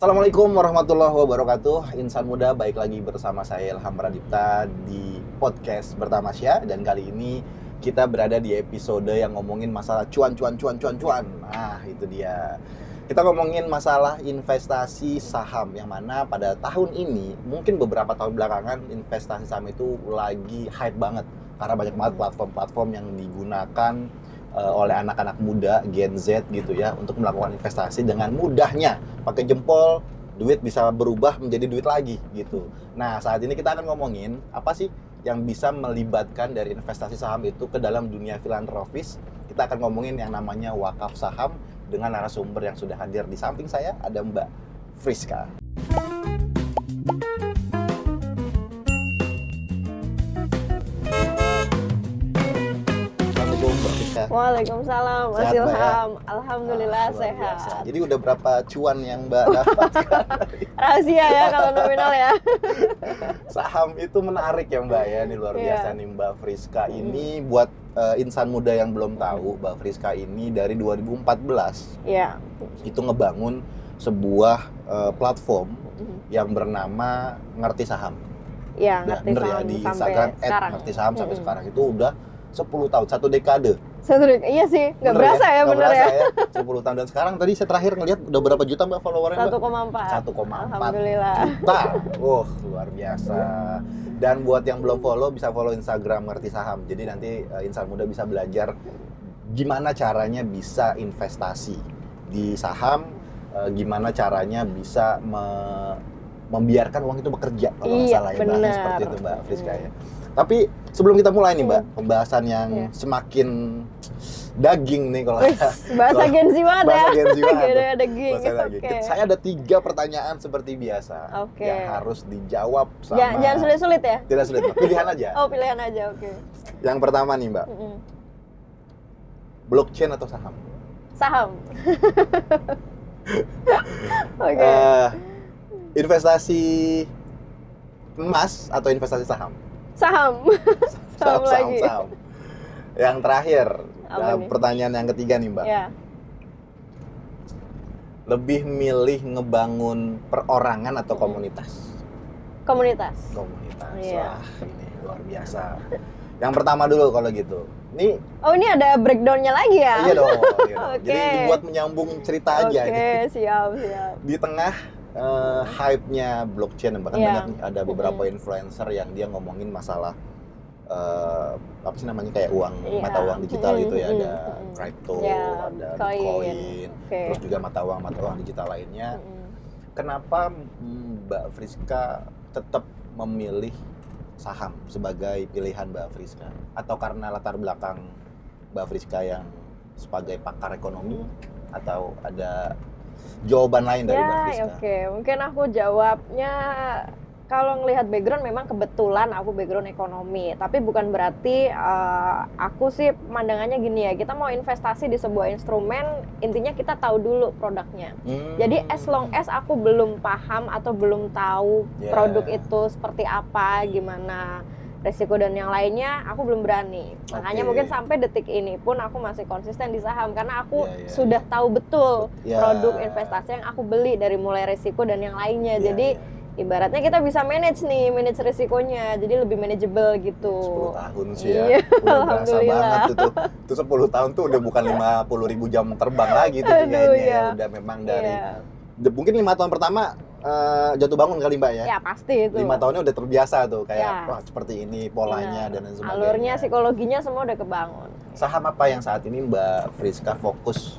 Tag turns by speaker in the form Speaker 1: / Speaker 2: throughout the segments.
Speaker 1: Assalamualaikum warahmatullahi wabarakatuh. Insan muda, baik lagi bersama saya Ilham Pradipta di podcast Bertamasya. Dan kali ini kita berada di episode yang ngomongin masalah cuan. Nah, itu dia. Kita ngomongin masalah investasi saham, yang mana pada tahun ini, mungkin beberapa tahun belakangan, investasi saham itu lagi hype banget. Karena banyak banget platform-platform yang digunakan oleh anak-anak muda Gen Z gitu ya, untuk melakukan investasi dengan mudahnya. Pakai jempol, duit bisa berubah menjadi duit lagi gitu. Nah, saat ini kita akan ngomongin apa sih yang bisa melibatkan dari investasi saham itu ke dalam dunia filantropis. Kita akan ngomongin yang namanya wakaf saham dengan narasumber yang sudah hadir di samping saya, ada Mbak Friska.
Speaker 2: Waalaikumsalam, Mas
Speaker 1: Sehat, Mbak, ya?
Speaker 2: Ilham. Alhamdulillah
Speaker 1: Luar
Speaker 2: sehat.
Speaker 1: biasa. Jadi udah berapa cuan yang Mbak dapatkan?
Speaker 2: Rahasia ya kalau nominal ya.
Speaker 1: Saham itu menarik ya Mbak ya, ini luar biasa nih Mbak Friska. Ini buat insan muda yang belum tahu, Mbak Friska ini dari 2014
Speaker 2: Iya.
Speaker 1: itu ngebangun sebuah platform yang bernama Ngerti Saham.
Speaker 2: Iya,
Speaker 1: Ya,
Speaker 2: ngerti
Speaker 1: bener ya,
Speaker 2: saham
Speaker 1: di
Speaker 2: sampai
Speaker 1: Instagram
Speaker 2: sekarang.
Speaker 1: @ngerti saham sampai sekarang itu udah 10 tahun, 1 dekade.
Speaker 2: Iya sih, nggak
Speaker 1: Bener
Speaker 2: berasa ya,
Speaker 1: Nggak
Speaker 2: bener
Speaker 1: berasa
Speaker 2: ya.
Speaker 1: 10 tahun. Dan sekarang tadi saya terakhir ngelihat udah berapa juta Mbak followernya Mbak?
Speaker 2: 1,4.
Speaker 1: 1,4
Speaker 2: Alhamdulillah.
Speaker 1: juta. Luar biasa. Dan buat yang belum follow, bisa follow Instagram Ngerti Saham. Jadi nanti insan muda bisa belajar gimana caranya bisa investasi di saham, gimana caranya bisa membiarkan uang itu bekerja, kalau nggak
Speaker 2: Iya,
Speaker 1: salah ya, bahasanya
Speaker 2: benar.
Speaker 1: seperti itu Mbak Friska ya. Tapi sebelum kita mulai nih Mbak, pembahasan yang
Speaker 2: Iya.
Speaker 1: semakin daging nih kalau
Speaker 2: Bahasa Gen Z banget ya.
Speaker 1: bahasa Gen Z banget.
Speaker 2: Ada geng.
Speaker 1: Bahasa daging.
Speaker 2: Oke.
Speaker 1: Saya ada 3 pertanyaan seperti biasa
Speaker 2: Oke.
Speaker 1: yang harus dijawab sama.
Speaker 2: Jangan sulit-sulit ya.
Speaker 1: Tidak sulit, Mbak. Pilihan aja.
Speaker 2: Oh, pilihan aja, oke.
Speaker 1: Yang pertama nih Mbak, blockchain atau saham?
Speaker 2: Saham. Oke.
Speaker 1: Investasi emas atau investasi saham?
Speaker 2: Saham. Saham lagi.
Speaker 1: Saham. Yang terakhir,
Speaker 2: Apa nih?
Speaker 1: pertanyaan yang ketiga nih Mbak.
Speaker 2: Ya.
Speaker 1: Lebih milih ngebangun perorangan atau komunitas?
Speaker 2: Komunitas.
Speaker 1: Komunitas.
Speaker 2: Iya.
Speaker 1: Wah, ini luar biasa. Yang pertama dulu kalau gitu. Ini
Speaker 2: Oh, ini ada breakdown-nya lagi ya?
Speaker 1: iya dong. Iya dong.
Speaker 2: Oke.
Speaker 1: Jadi dibuat menyambung cerita aja
Speaker 2: Oke,
Speaker 1: nih.
Speaker 2: siap.
Speaker 1: Di tengah hype-nya blockchain, bahkan
Speaker 2: Iya.
Speaker 1: banyak nih, ada beberapa influencer yang dia ngomongin masalah apa sih namanya, kayak uang,
Speaker 2: Iya.
Speaker 1: mata uang digital gitu ya, ada crypto,
Speaker 2: Ya,
Speaker 1: ada
Speaker 2: koin.
Speaker 1: Bitcoin,
Speaker 2: Oke.
Speaker 1: terus juga mata uang digital lainnya. Kenapa Mbak Friska tetap memilih saham sebagai pilihan Mbak Friska? Atau karena latar belakang Mbak Friska yang sebagai pakar ekonomi, atau ada jawaban lain dari Mbak
Speaker 2: Ya,
Speaker 1: Friska?
Speaker 2: oke. Mungkin aku jawabnya kalau ngelihat background memang kebetulan aku background ekonomi, tapi bukan berarti aku sih pandangannya gini ya, kita mau investasi di sebuah instrumen, intinya kita tahu dulu produknya. Jadi as long as aku belum paham atau belum tahu
Speaker 1: Yeah.
Speaker 2: produk itu seperti apa, gimana resiko dan yang lainnya, aku belum berani. Makanya
Speaker 1: Oke.
Speaker 2: mungkin sampai detik ini pun aku masih konsisten di saham karena aku
Speaker 1: Yeah, yeah,
Speaker 2: sudah tahu betul
Speaker 1: Yeah.
Speaker 2: produk investasi yang aku beli dari mulai resiko dan yang lainnya.
Speaker 1: Yeah,
Speaker 2: Jadi
Speaker 1: yeah.
Speaker 2: ibaratnya kita bisa manage resikonya, jadi lebih manageable gitu.
Speaker 1: 10 tahun sih ya,
Speaker 2: Iya,
Speaker 1: udah berasa
Speaker 2: alhamdulillah.
Speaker 1: banget itu 10 tahun tuh udah bukan 50.000 jam terbang lagi tuh
Speaker 2: Aduh,
Speaker 1: kayaknya ya,
Speaker 2: iya.
Speaker 1: udah memang dari
Speaker 2: Iya.
Speaker 1: mungkin 5 tahun pertama jatuh bangun kali Mbak ya.
Speaker 2: Ya pasti itu.
Speaker 1: 5 tahunnya udah terbiasa tuh kayak
Speaker 2: Ya.
Speaker 1: wah seperti ini polanya
Speaker 2: Benar.
Speaker 1: dan lain sebagainya.
Speaker 2: Alurnya, psikologinya semua udah kebangun.
Speaker 1: Saham apa yang saat ini Mbak Friska fokus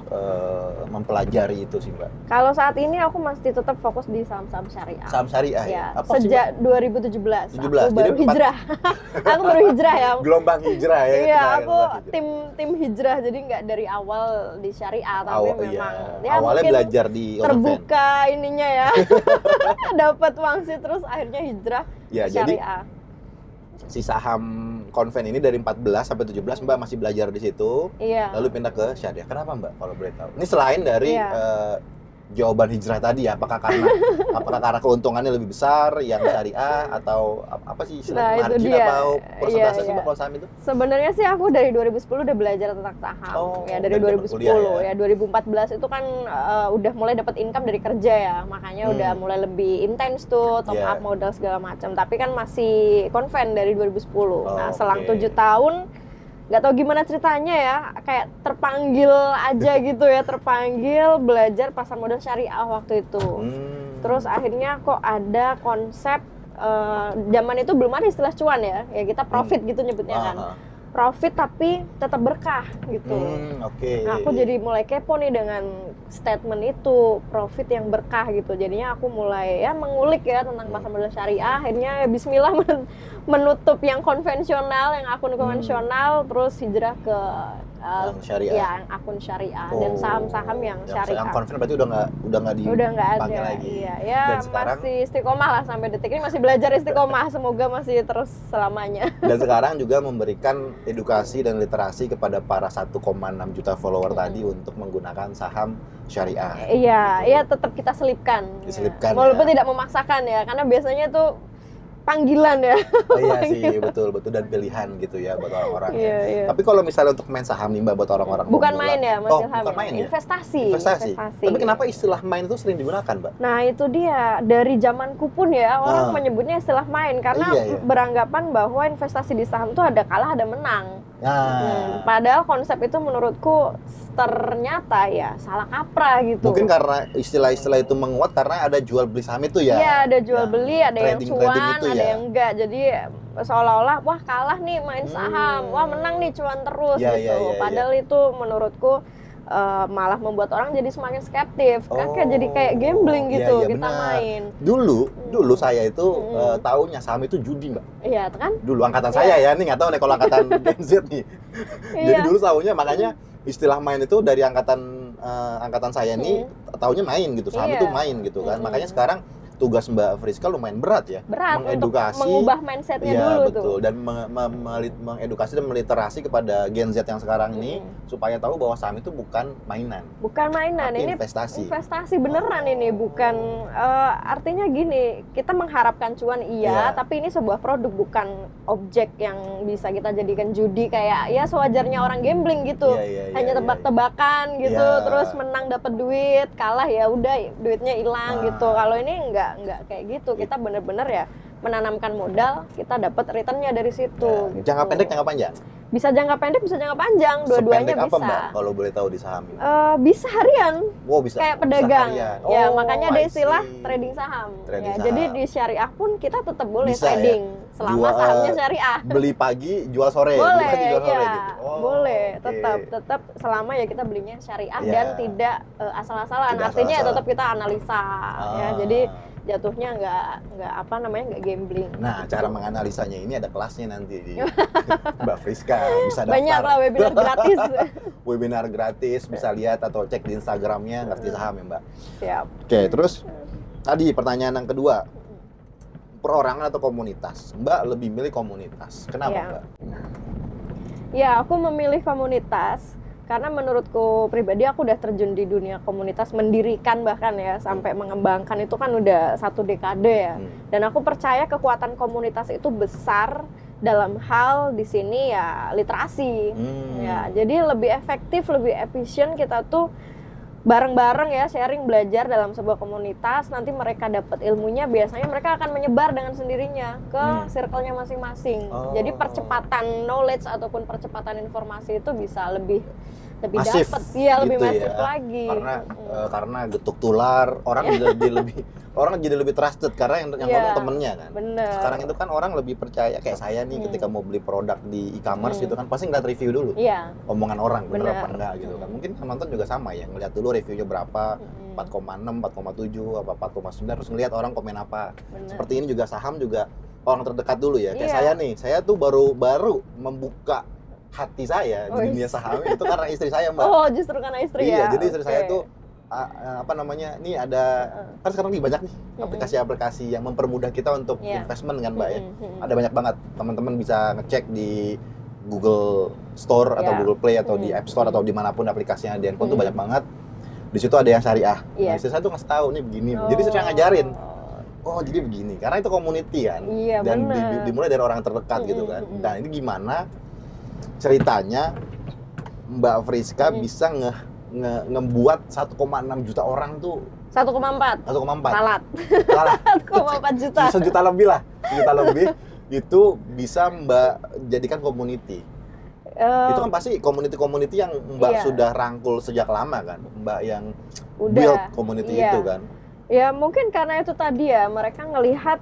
Speaker 1: mempelajari itu sih Mbak?
Speaker 2: Kalau saat ini aku masih tetap fokus di saham-saham syariah.
Speaker 1: Saham syariah ya?
Speaker 2: Ya,
Speaker 1: Apa sih,
Speaker 2: sejak 2017
Speaker 1: 17,
Speaker 2: aku
Speaker 1: jadi
Speaker 2: baru
Speaker 1: 4
Speaker 2: hijrah. Aku baru hijrah ya.
Speaker 1: Mbak? Gelombang hijrah ya?
Speaker 2: Iya,
Speaker 1: kemarin,
Speaker 2: aku
Speaker 1: Mbak, hijrah.
Speaker 2: tim hijrah, jadi nggak dari awal di syariah, tapi memang ya
Speaker 1: Awalnya
Speaker 2: mungkin
Speaker 1: belajar di OnlyFans.
Speaker 2: terbuka ininya ya. Dapat wangsit terus akhirnya hijrah
Speaker 1: Ya,
Speaker 2: ke
Speaker 1: jadi
Speaker 2: syariah.
Speaker 1: si saham konven ini dari 14 sampai 17 Mbak masih belajar di situ,
Speaker 2: Iya.
Speaker 1: lalu pindah ke syariah. Kenapa Mbak kalau boleh tahu? Ini selain dari
Speaker 2: Iya.
Speaker 1: jawaban hijrah tadi ya? Apakah karena keuntungannya lebih besar yang syariah atau apa sih
Speaker 2: Nah,
Speaker 1: istilahnya
Speaker 2: itu
Speaker 1: margin
Speaker 2: dia.
Speaker 1: atau persentase
Speaker 2: Iya,
Speaker 1: sih
Speaker 2: iya.
Speaker 1: Mbak kalau saham itu?
Speaker 2: Sebenarnya sih aku dari 2010 udah belajar tentang saham.
Speaker 1: Oh,
Speaker 2: Ya dari
Speaker 1: dari zaman
Speaker 2: 2010
Speaker 1: kuliah ya?
Speaker 2: ya. 2014 itu kan udah mulai dapat income dari kerja ya. Makanya udah mulai lebih intens tuh top
Speaker 1: Yeah.
Speaker 2: up modal segala macam. Tapi kan masih konven dari 2010. Nah, selang
Speaker 1: Oke.
Speaker 2: 7 tahun nggak tahu gimana ceritanya ya, kayak terpanggil aja gitu ya, terpanggil belajar pasar modal syariah waktu itu. Terus akhirnya kok ada konsep zaman itu belum ada istilah cuan ya kita profit gitu nyebutnya kan. Profit tapi tetap berkah gitu.
Speaker 1: Oke.
Speaker 2: Nah, aku jadi mulai kepo nih dengan statement itu, profit yang berkah gitu. Jadinya aku mulai ya mengulik ya tentang pasar modal syariah. Akhirnya ya bismillah menutup yang konvensional, yang akun konvensional, terus hijrah ke
Speaker 1: yang syariah.
Speaker 2: ya, yang akun syariah dan saham-saham yang syariah.
Speaker 1: Yang konven berarti udah nggak
Speaker 2: ada
Speaker 1: lagi.
Speaker 2: Iya, ya
Speaker 1: Dan sekarang,
Speaker 2: masih istiqomah lah sampai detik ini, masih belajar istiqomah, semoga masih terus selamanya.
Speaker 1: dan sekarang juga memberikan edukasi dan literasi kepada para 1,6 juta follower tadi untuk menggunakan saham syariah.
Speaker 2: Iya,
Speaker 1: gitu.
Speaker 2: iya tetap kita selipkan.
Speaker 1: Diselipkan,
Speaker 2: walaupun
Speaker 1: ya.
Speaker 2: tidak memaksakan ya, karena biasanya tuh panggilan ya.
Speaker 1: Iya sih, betul dan pilihan gitu ya buat orang-orang ya.
Speaker 2: Iya.
Speaker 1: Tapi kalau misalnya untuk main saham nih Mbak, buat orang-orang
Speaker 2: Bukan
Speaker 1: pemula.
Speaker 2: main ya, Mas Ilham.
Speaker 1: Bukan main ya?
Speaker 2: Investasi.
Speaker 1: Tapi kenapa istilah main itu sering digunakan, Mbak?
Speaker 2: Nah, itu dia. Dari zamanku pun ya, orang menyebutnya istilah main karena
Speaker 1: Iya.
Speaker 2: beranggapan bahwa investasi di saham tuh ada kalah ada menang. Padahal konsep itu menurutku ternyata ya salah kaprah gitu.
Speaker 1: Mungkin karena istilah-istilah itu menguat karena ada jual beli saham itu ya.
Speaker 2: Iya, ada jual beli, ada yang cuan,
Speaker 1: itu
Speaker 2: ada
Speaker 1: ya.
Speaker 2: yang enggak. Jadi seolah-olah wah kalah nih main saham, wah menang nih cuan terus
Speaker 1: Iya,
Speaker 2: gitu.
Speaker 1: iya.
Speaker 2: Padahal itu menurutku malah membuat orang jadi semakin skeptif. Kan jadi kayak gambling gitu kita
Speaker 1: benar.
Speaker 2: main.
Speaker 1: Dulu saya itu taunya saham itu judi, Mbak.
Speaker 2: Iya, kan?
Speaker 1: Dulu angkatan saya ya, nih nggak tahu nih kalau angkatan Gen Z nih. Jadi dulu taunya makanya istilah main itu dari angkatan saya nih taunya main gitu, saham itu main gitu kan. Makanya sekarang tugas Mbak Friska lumayan berat ya,
Speaker 2: mengedukasi, untuk mengubah mindsetnya dulu
Speaker 1: betul.
Speaker 2: tuh.
Speaker 1: Dan mengedukasi dan meliterasi kepada Gen Z yang sekarang ini supaya tahu bahwa saham itu bukan mainan.
Speaker 2: Bukan mainan,
Speaker 1: tapi
Speaker 2: ini
Speaker 1: investasi
Speaker 2: beneran ini, bukan artinya gini, kita mengharapkan cuan tapi ini sebuah produk, bukan objek yang bisa kita jadikan judi kayak ya sewajarnya orang gambling gitu. Hanya tebak-tebakan gitu, terus menang dapat duit, kalah ya udah duitnya hilang gitu. Kalau ini enggak kayak gitu. Kita bener-bener ya menanamkan modal, kita dapat returnnya dari situ. Gitu.
Speaker 1: Jangka pendek, jangka panjang?
Speaker 2: Bisa jangka pendek, bisa jangka panjang, dua-duanya
Speaker 1: apa,
Speaker 2: bisa.
Speaker 1: Mbak, kalau boleh tahu di saham ini?
Speaker 2: Bisa harian.
Speaker 1: Wow, bisa.
Speaker 2: Kayak pedagang. Ya, makanya ada
Speaker 1: I
Speaker 2: istilah
Speaker 1: see.
Speaker 2: trading saham.
Speaker 1: Trading saham.
Speaker 2: Jadi di syariah pun kita tetap boleh
Speaker 1: Bisa,
Speaker 2: trading selama sahamnya syariah.
Speaker 1: Beli pagi, jual sore.
Speaker 2: Boleh,
Speaker 1: beli pagi, jual sore
Speaker 2: ya.
Speaker 1: gitu.
Speaker 2: Boleh,
Speaker 1: oke.
Speaker 2: tetap selama ya kita belinya syariah
Speaker 1: Ya.
Speaker 2: dan tidak asal-asalan.
Speaker 1: Tidak
Speaker 2: Artinya
Speaker 1: asal-asalan.
Speaker 2: tetap kita analisa ya. Jadi jatuhnya nggak gambling.
Speaker 1: Nah, cara menganalisanya ini ada kelasnya nanti di Mbak Friska, bisa daftar.
Speaker 2: Banyak lah webinar gratis.
Speaker 1: Webinar gratis, bisa lihat atau cek di Instagramnya Ngerti Saham ya, Mbak.
Speaker 2: Siap.
Speaker 1: Oke, terus tadi pertanyaan yang kedua, perorangan atau komunitas? Mbak lebih milih komunitas. Kenapa,
Speaker 2: Ya.
Speaker 1: Mbak?
Speaker 2: Ya, aku memilih komunitas karena menurutku pribadi aku udah terjun di dunia komunitas, mendirikan bahkan ya sampai mengembangkan itu kan udah 1 dekade ya. Dan aku percaya kekuatan komunitas itu besar dalam hal di sini ya literasi. Ya, jadi lebih efektif, lebih efisien kita tuh bareng-bareng ya sharing belajar dalam sebuah komunitas. Nanti mereka dapat ilmunya, biasanya mereka akan menyebar dengan sendirinya ke circle-nya masing-masing. Jadi percepatan knowledge ataupun percepatan informasi itu bisa lebih
Speaker 1: Masif,
Speaker 2: dapat, ya lebih
Speaker 1: gitu
Speaker 2: masif
Speaker 1: ya.
Speaker 2: lagi.
Speaker 1: Karena getuk tular, orang jadi lebih trusted karena yang ngomong temennya kan.
Speaker 2: Bener.
Speaker 1: Sekarang itu kan orang lebih percaya, kayak saya nih ketika mau beli produk di e-commerce gitu kan pasti ngeliat review dulu.
Speaker 2: Iya.
Speaker 1: Omongan orang bener
Speaker 2: Bener.
Speaker 1: apa enggak gitu kan. Mungkin penonton juga sama ya, ngeliat dulu reviewnya berapa, 4,6, 4,7, apa 4,9, terus ngeliat orang komen apa.
Speaker 2: Bener.
Speaker 1: Seperti ini juga saham juga orang terdekat dulu ya. Kayak
Speaker 2: Iya.
Speaker 1: saya nih, saya tuh baru membuka hati saya di dunia saham itu karena istri saya, Mbak.
Speaker 2: Oh, justru karena istri ya.
Speaker 1: Iya, jadi istri saya
Speaker 2: Oke.
Speaker 1: tuh nih ada kan sekarang nih banyak nih aplikasi-aplikasi yang mempermudah kita untuk investment kan, Mbak ya. Ada banyak banget. Teman-teman bisa ngecek di Google Store atau Google Play atau di App Store atau dimanapun aplikasinya di handphone tuh banyak banget. Di situ ada yang syariah.
Speaker 2: Iya.
Speaker 1: Nah, istri saya tuh ngasih tahu nih begini. Jadi saya ngajarin. Oh, jadi begini. Karena itu community kan.
Speaker 2: Iya,
Speaker 1: Dan
Speaker 2: bener.
Speaker 1: dimulai dari orang terdekat gitu kan.
Speaker 2: Mm-mm.
Speaker 1: Nah, ini gimana ceritanya Mbak Friska bisa ngebuat 1,6 juta orang tuh
Speaker 2: 1,4.
Speaker 1: 1,4.
Speaker 2: Salat.
Speaker 1: Salah.
Speaker 2: 1,4 juta.
Speaker 1: 1 juta lebih lah. 1 juta lebih itu bisa Mbak jadikan community. Itu kan pasti community yang Mbak
Speaker 2: Iya.
Speaker 1: sudah rangkul sejak lama kan. Mbak yang
Speaker 2: Udah.
Speaker 1: build community
Speaker 2: Iya.
Speaker 1: itu kan.
Speaker 2: Ya mungkin karena itu tadi ya, mereka ngelihat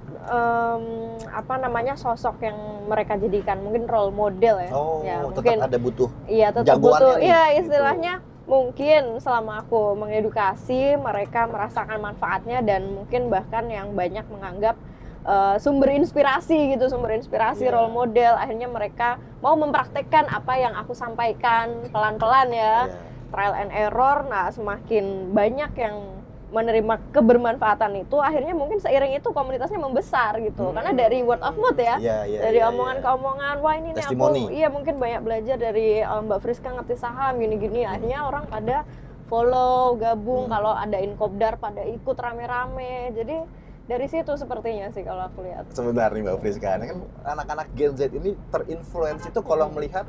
Speaker 2: sosok yang mereka jadikan mungkin role model ya.
Speaker 1: Oh,
Speaker 2: Ya,
Speaker 1: tetap
Speaker 2: mungkin
Speaker 1: ada butuh.
Speaker 2: iya tetap
Speaker 1: jagoannya
Speaker 2: butuh.
Speaker 1: nih,
Speaker 2: Iya
Speaker 1: gitu.
Speaker 2: istilahnya mungkin selama aku mengedukasi mereka merasakan manfaatnya dan mungkin bahkan yang banyak menganggap sumber inspirasi gitu,
Speaker 1: Iya.
Speaker 2: role model. Akhirnya mereka mau mempraktekkan apa yang aku sampaikan pelan-pelan ya.
Speaker 1: Iya.
Speaker 2: Trial and error. Nah, semakin banyak yang menerima kebermanfaatan itu, akhirnya mungkin seiring itu komunitasnya membesar gitu. Karena dari word of mouth ya.
Speaker 1: Iya,
Speaker 2: Dari
Speaker 1: iya,
Speaker 2: omongan
Speaker 1: iya.
Speaker 2: ke omongan, wah ini nih
Speaker 1: Testimoni.
Speaker 2: aku iya mungkin banyak belajar dari Mbak Friska ngerti saham gini-gini. Akhirnya orang pada follow, gabung, kalau ada inkopdar pada ikut rame-rame. Jadi dari situ sepertinya sih kalau aku lihat.
Speaker 1: Sebentar nih Mbak Friska, ini kan anak-anak Gen Z ini terinfluence itu kalau melihat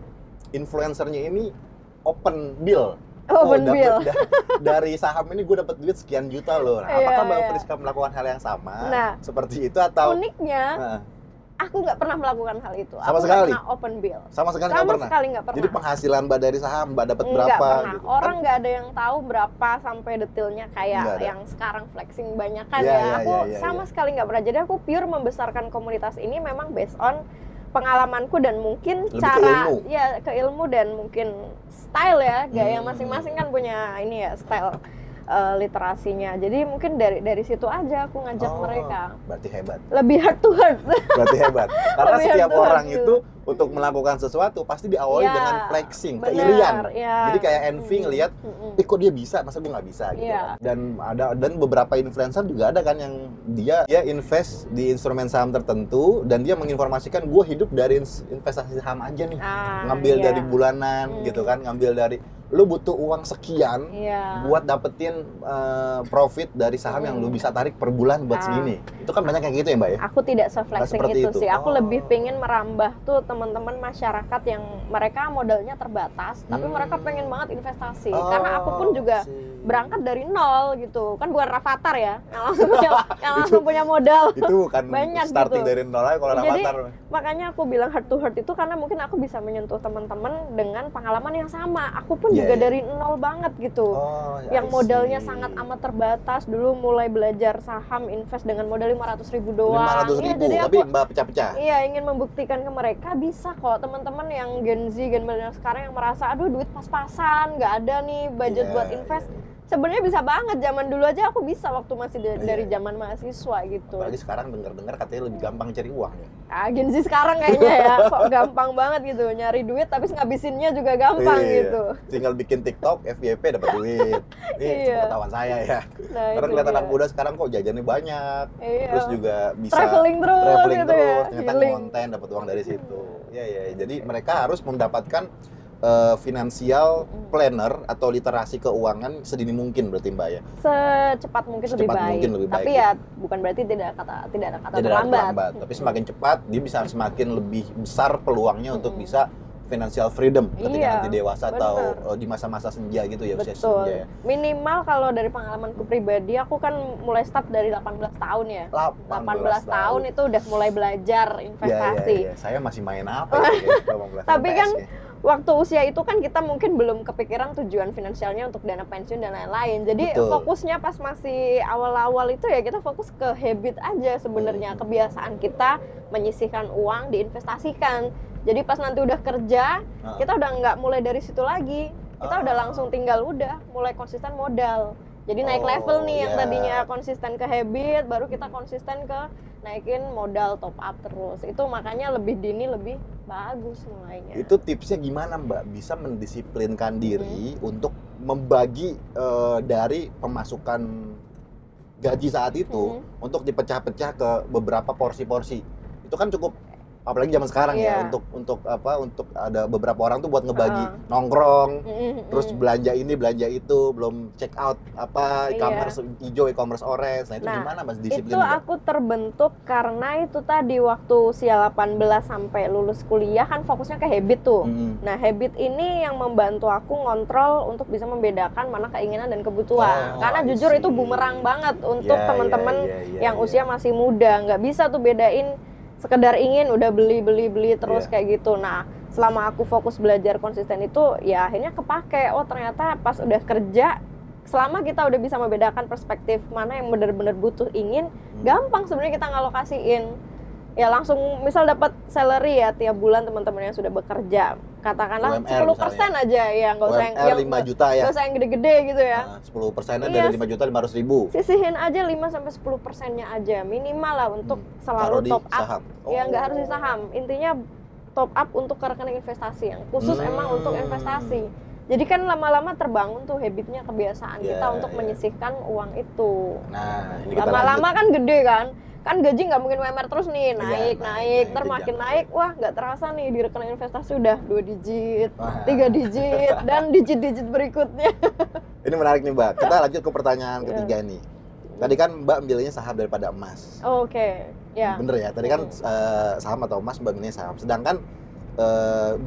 Speaker 1: influencernya ini open bill.
Speaker 2: Open
Speaker 1: dapet
Speaker 2: bill.
Speaker 1: Dari saham ini gue dapat duit sekian juta loh. Nah,
Speaker 2: Iya,
Speaker 1: apakah Mbak
Speaker 2: iya.
Speaker 1: Friska melakukan hal yang sama
Speaker 2: Nah,
Speaker 1: seperti itu atau
Speaker 2: Uniknya,
Speaker 1: Heeh.
Speaker 2: aku nggak pernah melakukan hal itu.
Speaker 1: Sama
Speaker 2: Aku nggak
Speaker 1: sekali?
Speaker 2: pernah open bill.
Speaker 1: sama sekali nggak
Speaker 2: Sama
Speaker 1: pernah?
Speaker 2: sekali nggak pernah.
Speaker 1: Jadi penghasilan Mbak dari saham Mbak dapat
Speaker 2: Nggak
Speaker 1: berapa
Speaker 2: pernah.
Speaker 1: gitu?
Speaker 2: Orang nggak ada yang tahu berapa sampai detailnya
Speaker 1: Nggak
Speaker 2: kayak
Speaker 1: ada.
Speaker 2: yang sekarang flexing banyak kan
Speaker 1: Iya,
Speaker 2: ya.
Speaker 1: iya,
Speaker 2: Aku
Speaker 1: iya,
Speaker 2: sama
Speaker 1: iya.
Speaker 2: sekali nggak pernah. Jadi aku pure membesarkan komunitas ini memang based on pengalamanku dan mungkin
Speaker 1: Lebih ke
Speaker 2: cara
Speaker 1: ilmu.
Speaker 2: ya ke ilmu dan mungkin style ya, gaya
Speaker 1: Hmm.
Speaker 2: masing-masing kan punya ini ya style literasinya. Jadi mungkin dari situ aja aku ngajak
Speaker 1: Oh,
Speaker 2: mereka.
Speaker 1: berarti hebat.
Speaker 2: Lebih heart to heart.
Speaker 1: Berarti hebat. Karena
Speaker 2: Lebih
Speaker 1: setiap
Speaker 2: hebat
Speaker 1: orang
Speaker 2: tuh.
Speaker 1: itu untuk melakukan sesuatu pasti diawali
Speaker 2: Iya,
Speaker 1: dengan flexing,
Speaker 2: benar,
Speaker 1: keirian.
Speaker 2: iya.
Speaker 1: Jadi kayak envy ngelihat, kok dia bisa, masa gue nggak bisa gitu.
Speaker 2: Iya.
Speaker 1: Kan. Dan beberapa influencer juga ada kan yang dia invest di instrumen saham tertentu dan dia menginformasikan gue hidup dari investasi saham aja nih. Ngambil
Speaker 2: Iya.
Speaker 1: dari bulanan gitu kan, ngambil dari lu butuh uang sekian
Speaker 2: Iya.
Speaker 1: buat dapetin profit dari saham yang lu bisa tarik per bulan buat segini. Itu kan banyak kayak gitu ya, Mbak ya?
Speaker 2: Aku tidak se-flexing
Speaker 1: seperti
Speaker 2: itu
Speaker 1: itu.
Speaker 2: sih. Aku
Speaker 1: Oh.
Speaker 2: lebih pengen merambah tuh teman-teman masyarakat yang mereka modalnya terbatas, tapi mereka pengen banget investasi. Karena aku pun juga berangkat dari nol gitu. Kan bukan Rafathar ya, yang langsung punya modal.
Speaker 1: Itu bukan
Speaker 2: Banyak
Speaker 1: starting
Speaker 2: gitu.
Speaker 1: dari nol aja kalau
Speaker 2: Jadi,
Speaker 1: Rafathar.
Speaker 2: makanya aku bilang heart to heart itu karena mungkin aku bisa menyentuh teman-teman dengan pengalaman yang sama. Aku pun
Speaker 1: Iya,
Speaker 2: juga
Speaker 1: iya.
Speaker 2: dari nol banget gitu.
Speaker 1: Oh,
Speaker 2: Yang
Speaker 1: I
Speaker 2: modalnya
Speaker 1: see.
Speaker 2: sangat amat terbatas, dulu mulai belajar saham, invest dengan modal 500.000 doang.
Speaker 1: 500.000,
Speaker 2: Iya, jadi
Speaker 1: tapi
Speaker 2: aku
Speaker 1: Mbak pecah-pecah.
Speaker 2: iya ingin membuktikan ke mereka bisa kok teman-teman yang Gen Z, Gen milenial sekarang yang merasa aduh duit pas-pasan, nggak ada nih budget
Speaker 1: Iya,
Speaker 2: buat invest.
Speaker 1: iya.
Speaker 2: Sebenarnya bisa banget, zaman dulu aja aku bisa waktu masih dari
Speaker 1: Iya.
Speaker 2: zaman mahasiswa gitu.
Speaker 1: Apalagi sekarang dengar-dengar katanya lebih gampang cari uang ya.
Speaker 2: Gen Z sekarang kayaknya ya, kok gampang banget gitu nyari duit tapi ngabisinnya juga gampang
Speaker 1: Iya.
Speaker 2: gitu.
Speaker 1: Tinggal bikin TikTok, FYP dapat duit. Ini
Speaker 2: Iya.
Speaker 1: pengetahuan saya ya.
Speaker 2: Nah,
Speaker 1: Karena
Speaker 2: itu
Speaker 1: kelihatan
Speaker 2: dia.
Speaker 1: anak muda sekarang kok jajannya banyak.
Speaker 2: Iya.
Speaker 1: Terus juga bisa
Speaker 2: Traveling terus gitu ya,
Speaker 1: ternyata
Speaker 2: healing.
Speaker 1: konten dapat uang dari situ. Iya, iya. Jadi mereka harus mendapatkan financial planner atau literasi keuangan sedini mungkin berarti Mbak ya.
Speaker 2: Secepat mungkin lebih
Speaker 1: Secepat
Speaker 2: baik.
Speaker 1: mungkin lebih baik,
Speaker 2: Tapi ya bukan berarti tidak ada kata
Speaker 1: Tidak ada
Speaker 2: terlambat.
Speaker 1: terlambat, tapi semakin cepat dia bisa semakin lebih besar peluangnya untuk bisa financial freedom ketika
Speaker 2: Iya,
Speaker 1: nanti dewasa atau
Speaker 2: bener.
Speaker 1: di masa-masa senja gitu ya, usia
Speaker 2: Betul.
Speaker 1: senja ya.
Speaker 2: Minimal kalau dari pengalamanku pribadi, aku kan mulai start dari 18 tahun ya. 18 tahun itu udah mulai belajar investasi.
Speaker 1: Ya, saya masih main apa ya, 18
Speaker 2: Tapi
Speaker 1: tahun
Speaker 2: kan
Speaker 1: PS ya.
Speaker 2: waktu usia itu kan kita mungkin belum kepikiran tujuan finansialnya untuk dana pensiun dan lain-lain. Jadi
Speaker 1: Betul.
Speaker 2: fokusnya pas masih awal-awal itu ya kita fokus ke habit aja sebenarnya, kebiasaan kita menyisihkan uang diinvestasikan. Jadi pas nanti udah kerja, kita udah nggak mulai dari situ lagi. Kita udah langsung tinggal mulai konsisten modal. Jadi naik level nih yang
Speaker 1: iya.
Speaker 2: tadinya konsisten ke habit, baru kita konsisten ke naikin modal top up terus. Itu makanya lebih dini lebih bagus mulainya.
Speaker 1: Itu tipsnya gimana Mbak? Bisa mendisiplinkan diri untuk membagi dari pemasukan gaji saat itu untuk dipecah-pecah ke beberapa porsi-porsi. Itu kan cukup apalagi zaman sekarang ya,
Speaker 2: Iya.
Speaker 1: untuk ada beberapa orang tuh buat ngebagi nongkrong, terus belanja ini belanja itu, belum check out e-commerce hijau, e-commerce orange. Nah itu gimana Mas
Speaker 2: Itu
Speaker 1: disiplinnya?
Speaker 2: aku terbentuk karena itu tadi waktu usia 18 sampai lulus kuliah kan fokusnya ke habit tuh. Nah habit ini yang membantu aku ngontrol untuk bisa membedakan mana keinginan dan kebutuhan. Karena jujur itu bumerang banget untuk teman-teman yang usia masih muda. Nggak bisa tuh bedain sekedar ingin udah beli terus kayak gitu. Nah selama aku fokus belajar konsisten itu ya akhirnya kepake. Oh ternyata pas udah kerja, selama kita udah bisa membedakan perspektif mana yang benar-benar butuh ingin, gampang sebenarnya kita ngalokasiin. Ya langsung misal dapat salary ya tiap bulan teman-teman yang sudah bekerja, katakanlah
Speaker 1: UMR
Speaker 2: 10% aja ya, nggak usah
Speaker 1: UMR 5 juta ya.
Speaker 2: nggak usah yang gede-gede gitu ya.
Speaker 1: 10%-nya dari 5 juta 500.000.
Speaker 2: Sisihin aja 5-10%-nya aja minimal lah untuk selalu top up.
Speaker 1: Saham.
Speaker 2: Ya nggak harus di saham. Intinya top up untuk ke rekening investasi yang khusus emang untuk investasi. Jadi kan lama-lama terbangun tuh habitnya, kebiasaan kita untuk menyisihkan uang itu.
Speaker 1: Nah, ini kita
Speaker 2: lama-lama kan gede kan gaji nggak mungkin UMR terus nih, naik, ntar makin naik, wah nggak terasa nih di rekening investasi udah 2 digit, 3 digit, dan digit-digit berikutnya.
Speaker 1: Ini menarik nih Mbak, kita lanjut ke pertanyaan ketiga nih. Tadi kan Mbak milihnya saham daripada emas.
Speaker 2: Oke, ya.
Speaker 1: Bener ya, tadi kan saham atau emas Mbak milihnya saham. Sedangkan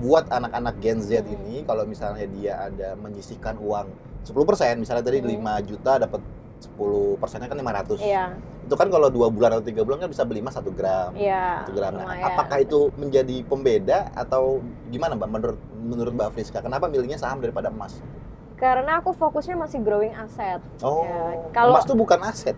Speaker 1: buat anak-anak Gen Z ini, kalau misalnya dia ada menyisihkan uang 10%, misalnya tadi 5 juta dapat 10%-nya kan 500.
Speaker 2: Iya.
Speaker 1: Itu kan kalau 2 bulan atau 3 bulan kan bisa beli emas 1 gram.
Speaker 2: Iya.
Speaker 1: 1 gram. Nah, apakah itu menjadi pembeda atau gimana Mbak menurut Mbak Friska? Kenapa milihnya saham daripada emas?
Speaker 2: Karena aku fokusnya masih growing aset.
Speaker 1: Oh,
Speaker 2: kalau
Speaker 1: emas tuh bukan aset.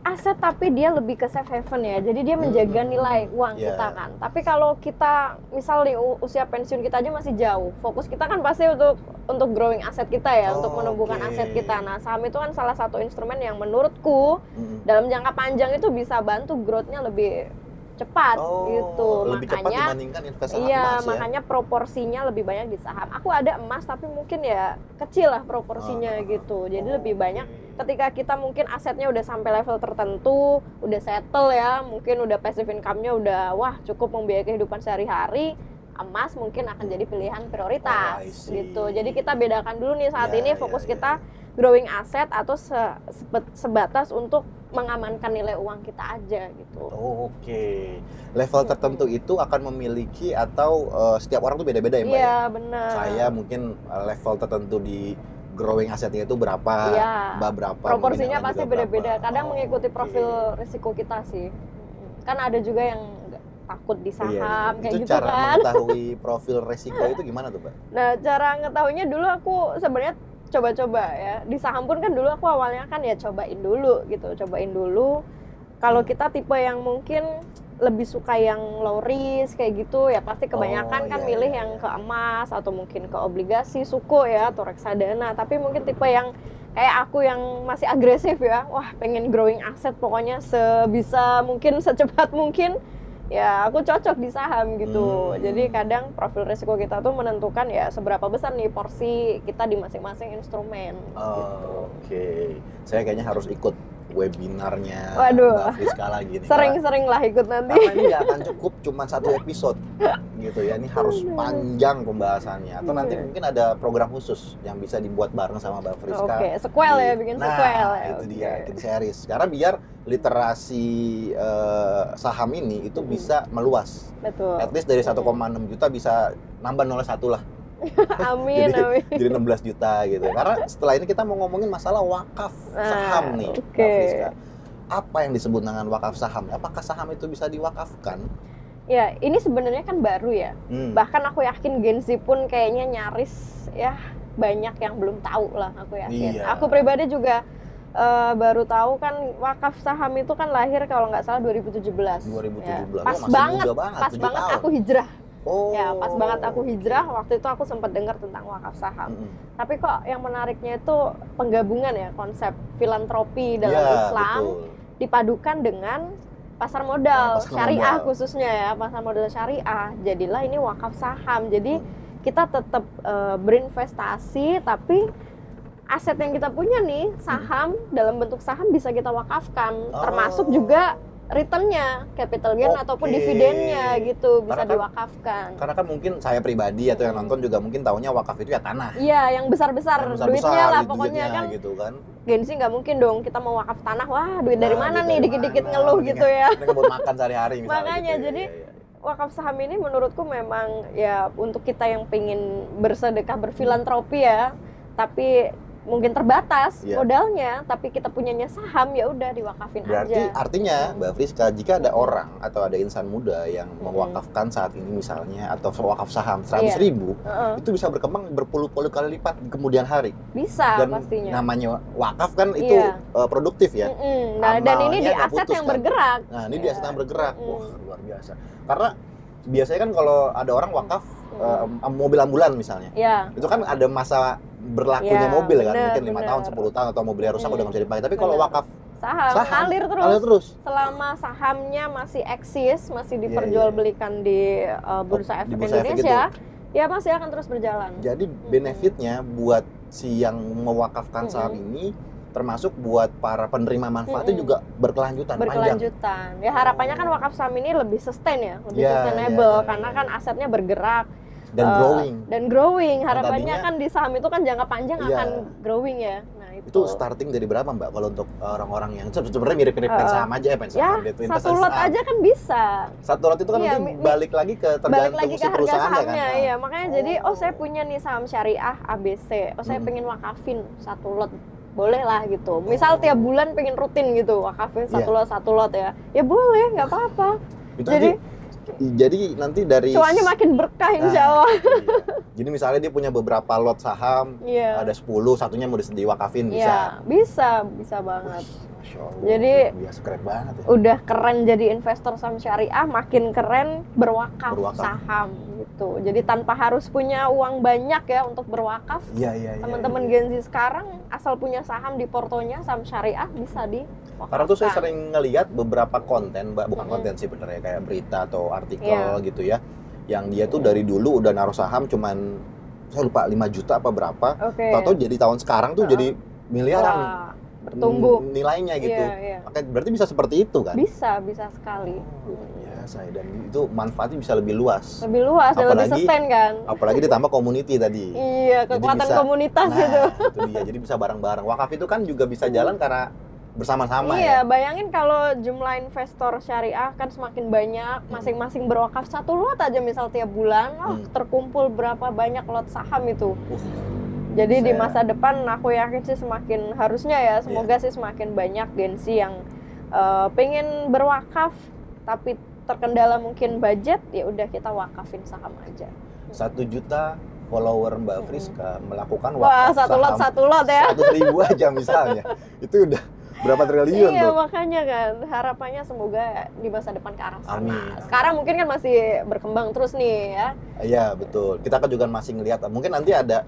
Speaker 2: Aset tapi dia lebih ke safe haven ya. Jadi dia menjaga nilai uang kita kan. Tapi kalau kita misal di usia pensiun kita aja masih jauh, fokus kita kan pasti untuk growing aset kita ya, untuk menumbuhkan aset kita. Nah, saham itu kan salah satu instrumen yang menurutku dalam jangka panjang itu bisa bantu growth-nya lebih cepat gitu.
Speaker 1: Lebih cepat dibandingkan investasi emas ya.
Speaker 2: Makanya proporsinya lebih banyak di saham. Aku ada emas tapi mungkin ya kecil lah proporsinya gitu. Jadi lebih banyak ketika kita mungkin asetnya udah sampai level tertentu, udah settle ya, mungkin udah passive income-nya udah cukup membiayai kehidupan sehari-hari, emas mungkin akan jadi pilihan prioritas gitu. Jadi kita bedakan dulu nih saat ini fokus kita growing aset atau sebatas untuk mengamankan nilai uang kita aja gitu.
Speaker 1: Level tertentu itu akan memiliki atau setiap orang tuh beda-beda ya Mbak?
Speaker 2: Iya benar.
Speaker 1: Saya mungkin level tertentu di growing asetnya itu berapa, Mbak berapa?
Speaker 2: Proporsinya pasti beda-beda. Kadang mengikuti profil risiko kita sih. Kan ada juga yang takut di saham kayak
Speaker 1: itu
Speaker 2: gitu
Speaker 1: cara
Speaker 2: kan.
Speaker 1: mengetahui profil risiko itu gimana tuh Mbak?
Speaker 2: Nah cara ngetahuinya dulu aku sebenarnya coba-coba ya. Di saham pun kan dulu aku awalnya kan ya cobain dulu. Kalau kita tipe yang mungkin lebih suka yang low risk kayak gitu ya pasti kebanyakan milih yang ke emas atau mungkin ke obligasi, suku ya atau reksadana. Tapi mungkin tipe yang kayak aku yang masih agresif ya, wah pengen growing aset pokoknya sebisa mungkin, secepat mungkin. Ya aku cocok di saham gitu. Jadi kadang profil risiko kita tuh menentukan ya seberapa besar nih porsi kita di masing-masing instrumen gitu.
Speaker 1: Saya kayaknya harus ikut webinarnya
Speaker 2: Waduh.
Speaker 1: Mbak Friska lagi nih.
Speaker 2: Sering-sering lah ikut nanti.
Speaker 1: Karena ini nggak akan cukup cuma 1 episode gitu ya. Ini harus panjang pembahasannya. Atau nanti mungkin ada program khusus yang bisa dibuat bareng sama Mbak Friska.
Speaker 2: Sequel ya, bikin sequel ya.
Speaker 1: Itu dia, bikin series. Karena biar literasi saham ini itu bisa meluas.
Speaker 2: Betul.
Speaker 1: At least dari 1,6 juta bisa nambah 0,1 lah.
Speaker 2: Amin.
Speaker 1: Jadi 16 juta gitu. Karena setelah ini kita mau ngomongin masalah wakaf saham nih, Mbak Friska. Apa yang disebut dengan wakaf saham? Apakah saham itu bisa diwakafkan?
Speaker 2: Ya, ini sebenarnya kan baru ya. Bahkan aku yakin Gen Z pun kayaknya nyaris ya banyak yang belum tahu lah, aku yakin. Aku pribadi juga baru tahu kan wakaf saham itu kan lahir kalau nggak salah 2017. Ya, pas banget aku hijrah. Ya pas banget aku hijrah, waktu itu aku sempat dengar tentang wakaf saham. Tapi kok yang menariknya itu penggabungan ya konsep filantropi dalam Islam dipadukan dengan pasar modal syariah khususnya ya, pasar modal syariah. Jadilah ini wakaf saham. Jadi kita tetap berinvestasi tapi aset yang kita punya nih saham dalam bentuk saham bisa kita wakafkan, termasuk juga returnnya, capital gain
Speaker 1: Oke.
Speaker 2: ataupun dividennya gitu bisa
Speaker 1: Karena kan-
Speaker 2: diwakafkan.
Speaker 1: Karena kan mungkin saya pribadi atau yang nonton juga mungkin taunya wakaf itu ya tanah.
Speaker 2: Iya, yang besar-besar
Speaker 1: Yang
Speaker 2: duitnya lah
Speaker 1: gitu
Speaker 2: pokoknya
Speaker 1: duitnya,
Speaker 2: kan.
Speaker 1: gitu kan.
Speaker 2: Gengsi nggak mungkin dong kita mau wakaf tanah, wah duit dari
Speaker 1: Nah,
Speaker 2: mana
Speaker 1: duit
Speaker 2: nih
Speaker 1: dari
Speaker 2: dikit-dikit
Speaker 1: mana?
Speaker 2: ngeluh
Speaker 1: Mendingan-
Speaker 2: gitu ya.
Speaker 1: mendingan buat makan sehari-hari misalnya.
Speaker 2: Makanya,
Speaker 1: gitu.
Speaker 2: jadi
Speaker 1: Iya.
Speaker 2: Wakaf saham ini menurutku memang ya untuk kita yang pengen bersedekah berfilantropi ya, tapi mungkin terbatas
Speaker 1: Iya.
Speaker 2: modalnya, tapi kita punyanya saham ya udah diwakafin
Speaker 1: Berarti
Speaker 2: aja.
Speaker 1: artinya Mbak Friska, jika ada orang atau ada insan muda yang mewakafkan saat ini misalnya atau wakaf saham 100.000,
Speaker 2: Heeh,
Speaker 1: itu bisa berkembang berpuluh-puluh kali lipat di kemudian hari.
Speaker 2: bisa
Speaker 1: Dan
Speaker 2: pastinya.
Speaker 1: namanya wakaf kan itu
Speaker 2: Iya.
Speaker 1: Produktif ya.
Speaker 2: Nah, dan ini di
Speaker 1: Amalnya nggak
Speaker 2: aset
Speaker 1: putus
Speaker 2: yang
Speaker 1: kan?
Speaker 2: bergerak.
Speaker 1: Nah, ini
Speaker 2: Ya.
Speaker 1: di aset yang bergerak.
Speaker 2: Mm-mm.
Speaker 1: Wah, luar biasa. Karena biasanya kan kalau ada orang wakaf mobil ambulan misalnya,
Speaker 2: Ya,
Speaker 1: itu kan ada masa berlakunya
Speaker 2: Ya,
Speaker 1: mobil kan,
Speaker 2: bener,
Speaker 1: mungkin 5 tahun, 10 tahun atau mobilnya rusak udah nggak bisa dipakai. Tapi kalau
Speaker 2: Bener.
Speaker 1: wakaf
Speaker 2: saham
Speaker 1: saham
Speaker 2: ngalir terus.
Speaker 1: ngalir terus.
Speaker 2: Selama sahamnya masih eksis, masih
Speaker 1: Iya,
Speaker 2: diperjualbelikan di Bursa
Speaker 1: di
Speaker 2: Efek
Speaker 1: Bursa Efek
Speaker 2: Indonesia, ya masih akan terus berjalan.
Speaker 1: Jadi benefitnya buat si yang mewakafkan saham ini, termasuk buat para penerima manfaatnya juga berkelanjutan, panjang.
Speaker 2: Berkelanjutan. Ya harapannya kan wakaf saham ini lebih sustain ya, lebih
Speaker 1: Ya,
Speaker 2: sustainable
Speaker 1: ya,
Speaker 2: karena kan asetnya bergerak
Speaker 1: Dan growing.
Speaker 2: dan growing.
Speaker 1: Yang
Speaker 2: Harapannya
Speaker 1: tadinya-
Speaker 2: kan di saham itu kan jangka panjang
Speaker 1: Iya.
Speaker 2: akan growing ya. Nah,
Speaker 1: Itu starting dari berapa Mbak kalau untuk orang-orang yang sebenarnya mirip-mirip pengen saham aja ya, pengen
Speaker 2: ya,
Speaker 1: saham gitu,
Speaker 2: satu
Speaker 1: investasi
Speaker 2: lot
Speaker 1: saham.
Speaker 2: aja kan bisa.
Speaker 1: Satu lot itu kan
Speaker 2: Iya,
Speaker 1: mungkin balik lagi ke
Speaker 2: Balik
Speaker 1: tergantung
Speaker 2: lagi
Speaker 1: si
Speaker 2: ke harga
Speaker 1: perusahaannya
Speaker 2: sahamnya
Speaker 1: kan.
Speaker 2: ya. Makanya jadi saya punya nih saham syariah ABC. Saya pengen wakafin satu lot. Boleh lah gitu. Misal tiap bulan pengen rutin gitu wakafin satu lot ya. Ya boleh, nggak apa-apa.
Speaker 1: Itu
Speaker 2: Jadi
Speaker 1: nanti dari
Speaker 2: cuannya makin berkah insya
Speaker 1: Nah,
Speaker 2: Allah.
Speaker 1: iya. Jadi misalnya dia punya beberapa lot saham,
Speaker 2: Iya.
Speaker 1: ada 10, satunya mau diwakafin bisa.
Speaker 2: Iya, bisa banget.
Speaker 1: Masya Allah,
Speaker 2: Jadi-
Speaker 1: luar biasa, keren banget ya.
Speaker 2: Udah keren jadi investor saham syariah, makin keren berwakaf
Speaker 1: Berwakaf.
Speaker 2: saham gitu. Jadi tanpa harus punya uang banyak ya untuk berwakaf.
Speaker 1: Iya.
Speaker 2: Teman-teman Gen Z sekarang asal punya saham di portonya saham syariah bisa diwakafkan.
Speaker 1: Karena tuh saya sering ngelihat beberapa konten, Mbak, bukan konten sih bener ya, kayak berita atau artikel
Speaker 2: Iya.
Speaker 1: gitu ya, yang dia tuh dari dulu udah naruh saham cuman saya lupa 5 juta apa berapa,
Speaker 2: Oke.
Speaker 1: tahu jadi tahun sekarang tuh jadi miliaran
Speaker 2: Wah, bertumbuh.
Speaker 1: nilainya gitu.
Speaker 2: Iya.
Speaker 1: Makanya berarti bisa seperti itu kan?
Speaker 2: Bisa sekali.
Speaker 1: Luar biasa ya, dan itu manfaatnya bisa lebih luas.
Speaker 2: Lebih luas dan lebih
Speaker 1: Apalagi-
Speaker 2: sustain kan.
Speaker 1: Apalagi ditambah community tadi.
Speaker 2: Iya,
Speaker 1: Jadi
Speaker 2: kekuatan
Speaker 1: bisa-
Speaker 2: komunitas itu.
Speaker 1: Itu dia. Jadi bisa bareng-bareng. Wakaf itu kan juga bisa jalan karena bersama-sama
Speaker 2: Iya,
Speaker 1: ya.
Speaker 2: bayangin kalau jumlah investor syariah kan semakin banyak, masing-masing berwakaf satu lot aja misal tiap bulan, terkumpul berapa banyak lot saham itu. Jadi di
Speaker 1: Saya-
Speaker 2: masa depan aku yakin sih semakin harusnya ya, semoga sih semakin banyak Gen Z yang pengen berwakaf tapi terkendala mungkin budget, ya udah kita wakafin saham aja.
Speaker 1: 1 juta follower Mbak Friska melakukan
Speaker 2: Wah,
Speaker 1: wakaf
Speaker 2: satu lot ya.
Speaker 1: 100.000 aja misalnya. Itu udah berapa triliun
Speaker 2: Iya,
Speaker 1: tuh.
Speaker 2: makanya kan harapannya semoga di masa depan ke arah sana.
Speaker 1: Amin.
Speaker 2: Sekarang mungkin kan masih berkembang terus nih ya.
Speaker 1: Iya, betul. Kita kan juga masih ngelihat mungkin nanti ada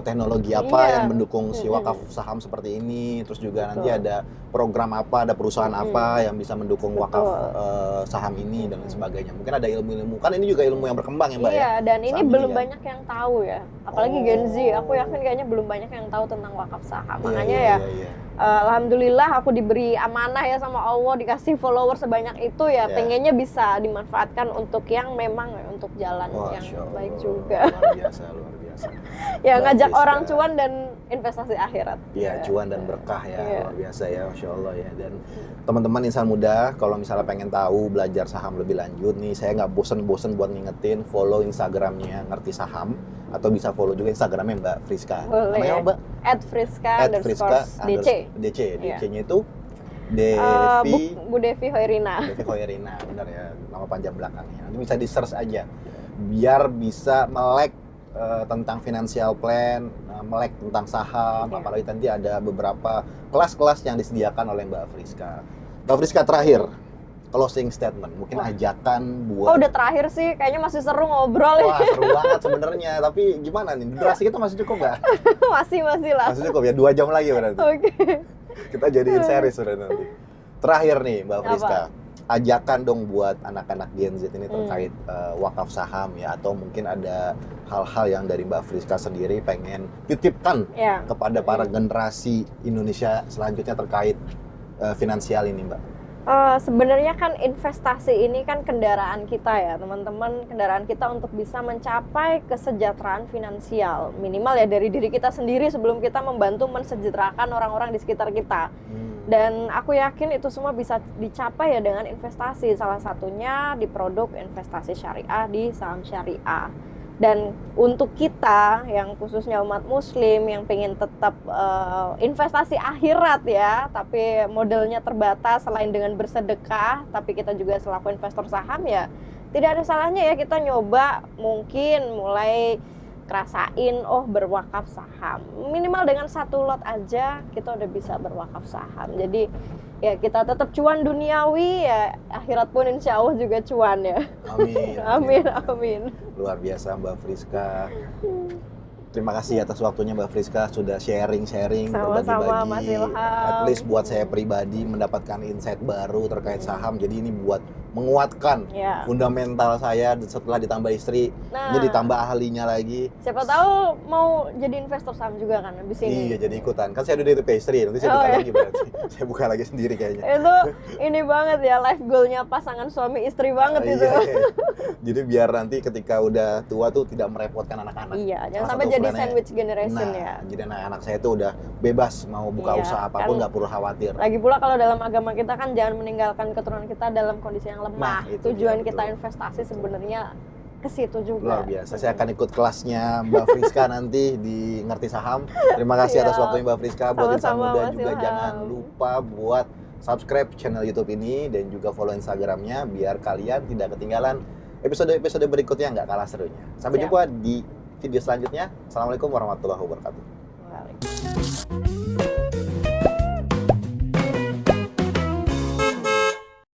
Speaker 1: teknologi apa
Speaker 2: Iya.
Speaker 1: yang mendukung si wakaf saham seperti ini, terus juga nanti
Speaker 2: Betul.
Speaker 1: ada program apa, ada perusahaan apa yang bisa mendukung wakaf
Speaker 2: Betul.
Speaker 1: saham ini dan lain sebagainya. Mungkin ada ilmu-ilmu, kan ini juga ilmu yang berkembang ya Mbak ya.
Speaker 2: Iya, dan ini
Speaker 1: Saham ini
Speaker 2: belum
Speaker 1: kan.
Speaker 2: banyak yang tahu ya. Apalagi
Speaker 1: Oh.
Speaker 2: Gen Z, aku yakin kayaknya belum banyak yang tahu tentang wakaf saham.
Speaker 1: Iya,
Speaker 2: Makanya
Speaker 1: iya,
Speaker 2: ya,
Speaker 1: iya.
Speaker 2: alhamdulillah aku diberi amanah ya sama Allah, dikasih follower sebanyak itu ya.
Speaker 1: Iya.
Speaker 2: Pengennya bisa dimanfaatkan untuk yang memang untuk jalan
Speaker 1: Wah,
Speaker 2: yang
Speaker 1: Masya Allah.
Speaker 2: baik juga.
Speaker 1: Luar biasa, luar biasa.
Speaker 2: Ya
Speaker 1: Mbak
Speaker 2: ngajak
Speaker 1: Friska.
Speaker 2: orang cuan dan investasi akhirat.
Speaker 1: Iya, cuan dan berkah ya,
Speaker 2: Iya.
Speaker 1: luar biasa ya, Masya Allah ya. Dan teman-teman insan muda, kalau misalnya pengen tahu belajar saham lebih lanjut nih, saya nggak bosen-bosen buat ngingetin, follow Instagramnya Ngerti Saham, atau bisa follow juga Instagramnya Mbak Friska.
Speaker 2: Boleh.
Speaker 1: Namanya apa, Mbak?
Speaker 2: @friska_DC.
Speaker 1: DC.
Speaker 2: Iya.
Speaker 1: DC-nya itu
Speaker 2: Bu Devi Hoirina.
Speaker 1: Devi Hoirina, benar ya, nama panjang belakangnya. Nanti bisa di-search aja, biar bisa melek tentang financial plan, melek tentang saham,
Speaker 2: Iya.
Speaker 1: apalagi nanti ada beberapa kelas-kelas yang disediakan oleh Mbak Friska. Mbak Friska, terakhir, closing statement, mungkin
Speaker 2: Wah.
Speaker 1: ajakan
Speaker 2: Oh,
Speaker 1: buat...
Speaker 2: udah terakhir sih, kayaknya masih seru ngobrol ya.
Speaker 1: Wah, seru banget sebenarnya, tapi gimana nih, durasi kita masih cukup nggak?
Speaker 2: masih lah.
Speaker 1: Masih cukup ya, 2 jam lagi berarti.
Speaker 2: Oke.
Speaker 1: Kita jadiin series udah nanti. Terakhir nih Mbak Friska, ajakan dong buat anak-anak Gen Z ini terkait wakaf saham ya, atau mungkin ada hal-hal yang dari Mbak Friska sendiri pengen titipkan
Speaker 2: Ya.
Speaker 1: kepada para generasi Indonesia selanjutnya terkait finansial ini Mbak.
Speaker 2: Sebenarnya kan investasi ini kan kendaraan kita ya teman-teman, kendaraan kita untuk bisa mencapai kesejahteraan finansial minimal ya dari diri kita sendiri sebelum kita membantu mensejahterakan orang-orang di sekitar kita. Dan aku yakin itu semua bisa dicapai ya dengan investasi, salah satunya di produk investasi syariah, di saham syariah. Dan untuk kita yang khususnya umat muslim yang pengen tetap investasi akhirat ya, tapi modelnya terbatas selain dengan bersedekah, tapi kita juga selaku investor saham ya tidak ada salahnya ya kita nyoba mungkin mulai kerasain berwakaf saham. Minimal dengan 1 lot aja kita udah bisa berwakaf saham. Jadi ya kita tetap cuan duniawi ya, akhirat pun insya Allah juga cuan ya.
Speaker 1: Amin.
Speaker 2: Amin, amin.
Speaker 1: Luar biasa Mbak Friska. Terima kasih atas waktunya Mbak Friska sudah sharing
Speaker 2: Sama-sama, Mas
Speaker 1: berbagi-bagi.
Speaker 2: Ilham.
Speaker 1: At least buat saya pribadi mendapatkan insight baru terkait saham. Jadi ini buat menguatkan
Speaker 2: Ya.
Speaker 1: fundamental saya setelah ditambah istri,
Speaker 2: Nah,
Speaker 1: ini ditambah ahlinya lagi.
Speaker 2: siapa tahu mau jadi investor saham juga kan abis ini.
Speaker 1: Iya, jadi ikutan. Kan saya udah DP istri, nanti saya
Speaker 2: Oh,
Speaker 1: buka
Speaker 2: ya.
Speaker 1: lagi berarti. Saya buka lagi sendiri kayaknya.
Speaker 2: Itu ini banget ya, life goalnya pasangan suami istri banget itu.
Speaker 1: Iya. Jadi biar nanti ketika udah tua tuh tidak merepotkan anak-anak.
Speaker 2: Iya, jangan
Speaker 1: Salah
Speaker 2: sampai
Speaker 1: satu
Speaker 2: jadi
Speaker 1: plannya-
Speaker 2: sandwich generation
Speaker 1: Nah,
Speaker 2: ya.
Speaker 1: jadi anak-anak saya tuh udah bebas mau buka
Speaker 2: Iya,
Speaker 1: usaha apapun,
Speaker 2: kan.
Speaker 1: nggak perlu khawatir.
Speaker 2: Lagi pula kalau dalam agama kita kan jangan meninggalkan keturunan kita dalam kondisi yang lemah.
Speaker 1: Nah, itu
Speaker 2: Tujuan
Speaker 1: dia,
Speaker 2: kita
Speaker 1: betul.
Speaker 2: investasi sebenarnya ke situ juga.
Speaker 1: Luar biasa. Saya akan ikut kelasnya Mbak Friska nanti di Ngerti Saham. Terima kasih atas
Speaker 2: Siap.
Speaker 1: waktunya Mbak Friska. Buat insan
Speaker 2: Sama-sama,
Speaker 1: muda
Speaker 2: Mas
Speaker 1: juga
Speaker 2: Ilham.
Speaker 1: jangan lupa buat subscribe channel YouTube ini dan juga follow Instagramnya biar kalian tidak ketinggalan episode-episode berikutnya nggak kalah serunya. Sampai
Speaker 2: Siap.
Speaker 1: jumpa di video selanjutnya. Assalamualaikum warahmatullahi wabarakatuh.
Speaker 2: Waalaikumsalam.